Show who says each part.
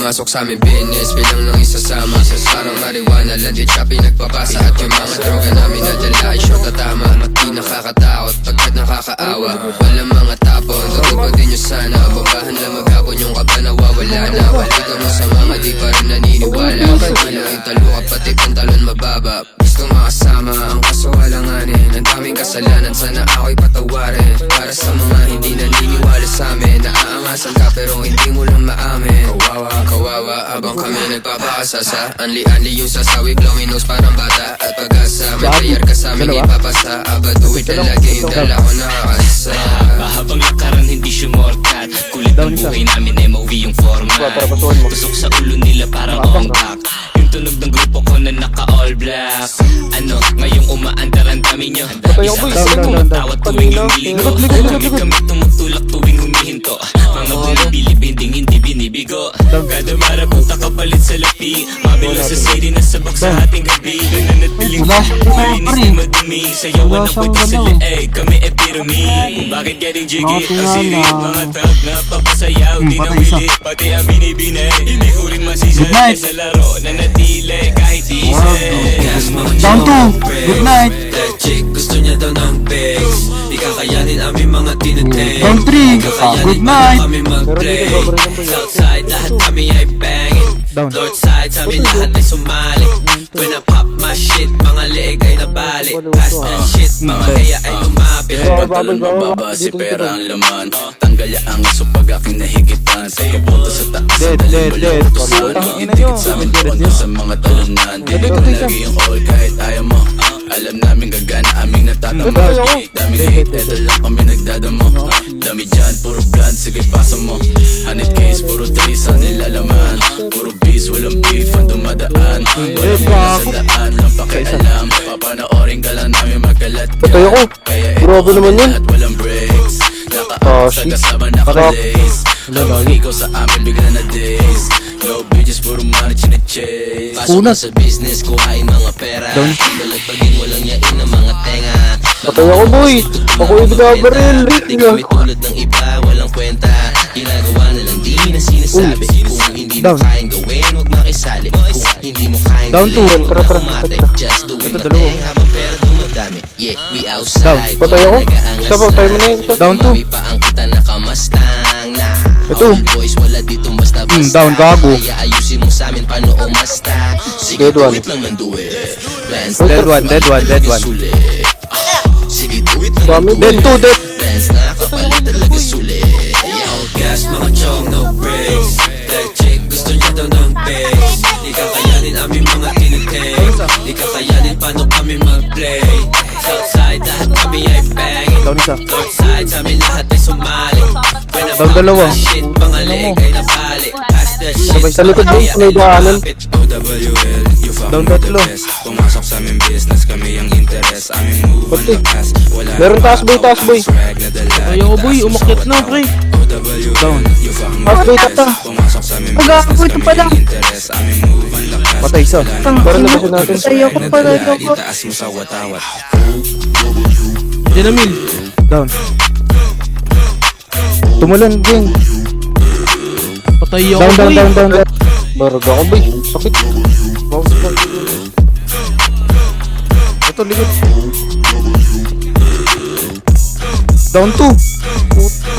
Speaker 1: pumasok sa aming business bilang ng isa sa mga parang marijuana lang din siya pinagpapasa. At yung mga droga namin nadala ay short na tama. At di nakakatakot pagkat nakakaawa. Walang mga tapon, tutupad din nyo sana. Babahan lang maghapon yung kaba nawawala na. Balikan mo sa mga di pa rin naniniwala. Bilang yung taluka pati pantalon mababa. Gusto makasama ang kaso alanganin. Ang daming kasalanan sana ako'y patawarin. Para sa mga hindi naniniwala sa amin. Naaangasan ka pero hindi mo lang maamin. Kawawa, kawawa habang kami nagpapakasasa. Anli-anli yung sasawi, blowing nose parang bata. At pag-asa, may player ka sa amin ipapasa. Abaduwi talaga yung dala ko nakakalisa.
Speaker 2: Mahabang lakaran hindi sumorkat. Kulit ng buhay namin MOV yung format. Tusok sa ulo nila parang ombak. Yung tunog ng grupo ko na naka all black. Ano, ngayong umaandar ang dami nyo. Isa kasi tumatawat tuwing lumiligo. Kami tumutulak tuwing humihinto. Mga bilib-bilib hindi binibigo. Kada marapunta kapalit sa lapi. Mabilo sa city na sabak sa ating gabi. Nanatiling malinis di madumi. Sayawan ng kwento sa leeg. Kami epitome. Kung bakit getting jiggy ang sirit. Mga tag na papasayaw di na wili. Pati ang binibinay. Hindi ko rin masisal sa laro. Nanatili kahit isip.
Speaker 3: Down 2, good night.
Speaker 4: That chick gusto niya daw ng pics. Di kakayanin aming mga tinutay.
Speaker 3: Down 3, good night.
Speaker 4: Kami mag-play. Southside lahat kami ay bangin. Northside sa amin lahat ay sumali. When I pop my shit, mga leeg ay nabalik. Pass that shit, mga kaya ay lumapit.
Speaker 2: Pantalon mababa, si pera ang laman. Tanggalya ang aso pag aking nahigitan. Pagkapunta sa taas, dali mo lang utusan. Itikit sa amin, pupunta sa mga talunan. Dili ko lagi yung all kahit ayaw mo. Alam namin gagana aming natatama. Daming hate, eto lang kami nagdadamo. Dami dyan, puro blood, sige pasa mo. 100 case, puro trace ang nilalaman. Puro beast, walang beef ang dumadaan. Walang mga sa daan, lang pakialam. Papanoorin ka lang namin magkalat ka.
Speaker 5: Patay ako. Grabe naman yun.
Speaker 2: At walang breaks. Nakaawag sa kasama nakalace. Habang ikaw sa amin bigla na days. No bitches, puro money chine-chase. Pasok na sa business ko ay mga pera. Dalagpagin walang yain ng mga tenga.
Speaker 5: Patay ako, boy. Ako yung binabaril.
Speaker 2: Di kami tulad ng iba, walang kwenta. Ginagawa na lang di na sinasabi. Kung hindi mo kayang gawin, huwag makisali. Kung hindi mo kayang gawin, huwag makumatik. Just do it mateng habang pera dumadami. Yeah, we outside.
Speaker 5: Patay ako. Isa pa, patay mo na yun.
Speaker 3: Down 2.
Speaker 2: Mami pa ang kita nakamastang na.
Speaker 3: Ito.
Speaker 2: Boys wala dito basta-basta.
Speaker 3: Down, gago.
Speaker 2: Kaya ayusin mo sa amin paano umasta. Sige,
Speaker 5: Dead one.
Speaker 2: do it lang ng do it. Plans
Speaker 3: Dead one, dead one, dead one.
Speaker 2: Sige, do it lang ng do
Speaker 3: Dead
Speaker 2: it.
Speaker 3: 2, dead.
Speaker 2: Plans na kapalit talaga sulit.
Speaker 4: Gas, mga chong, no breaks. That chick gusto niya daw ng pics. Di kakayanin aming mga tinutay. Di kakayanin paano kami mag-play. Southside lahat kami ay bangin.
Speaker 3: Down isa.
Speaker 4: Northside sa amin lahat ay sumali. When I
Speaker 3: Down
Speaker 4: pop
Speaker 3: dalawa.
Speaker 4: my shit, mga leeg ay nabalik. Pass that shit,
Speaker 5: Sa likod
Speaker 4: mga
Speaker 5: mo,
Speaker 4: kaya
Speaker 5: may
Speaker 4: ay
Speaker 5: daanan.
Speaker 4: lumapit.
Speaker 6: OWL, you fuck
Speaker 3: Down
Speaker 6: me the
Speaker 3: tatlo.
Speaker 6: best. Pumasok sa aming business, kami ang interest. Aming move on the pass. Wala
Speaker 5: Meron taas, boy, taas, boy.
Speaker 6: swag na dala.
Speaker 3: Ayoko, boy, umakyat na, pre.
Speaker 6: OWL,
Speaker 3: Down.
Speaker 6: you fuck me
Speaker 5: Taas,
Speaker 6: the
Speaker 5: boy,
Speaker 6: best.
Speaker 5: tata.
Speaker 6: Pumasok sa aming
Speaker 7: Aga,
Speaker 6: business,
Speaker 7: ito
Speaker 6: kami
Speaker 7: pala.
Speaker 6: ang interest. Aming move on the pass.
Speaker 3: Patay isa.
Speaker 5: Pero labasin natin.
Speaker 7: Ayoko
Speaker 6: na
Speaker 7: pala,
Speaker 6: dala,
Speaker 7: ayoko.
Speaker 6: itaas mo sa watawat.
Speaker 3: Dinamil. Down. Tumulan, gang. Patay ako,
Speaker 5: Down. Barag ako, boy. Sakit. Bounce back.
Speaker 3: Ito, likod. Down 2.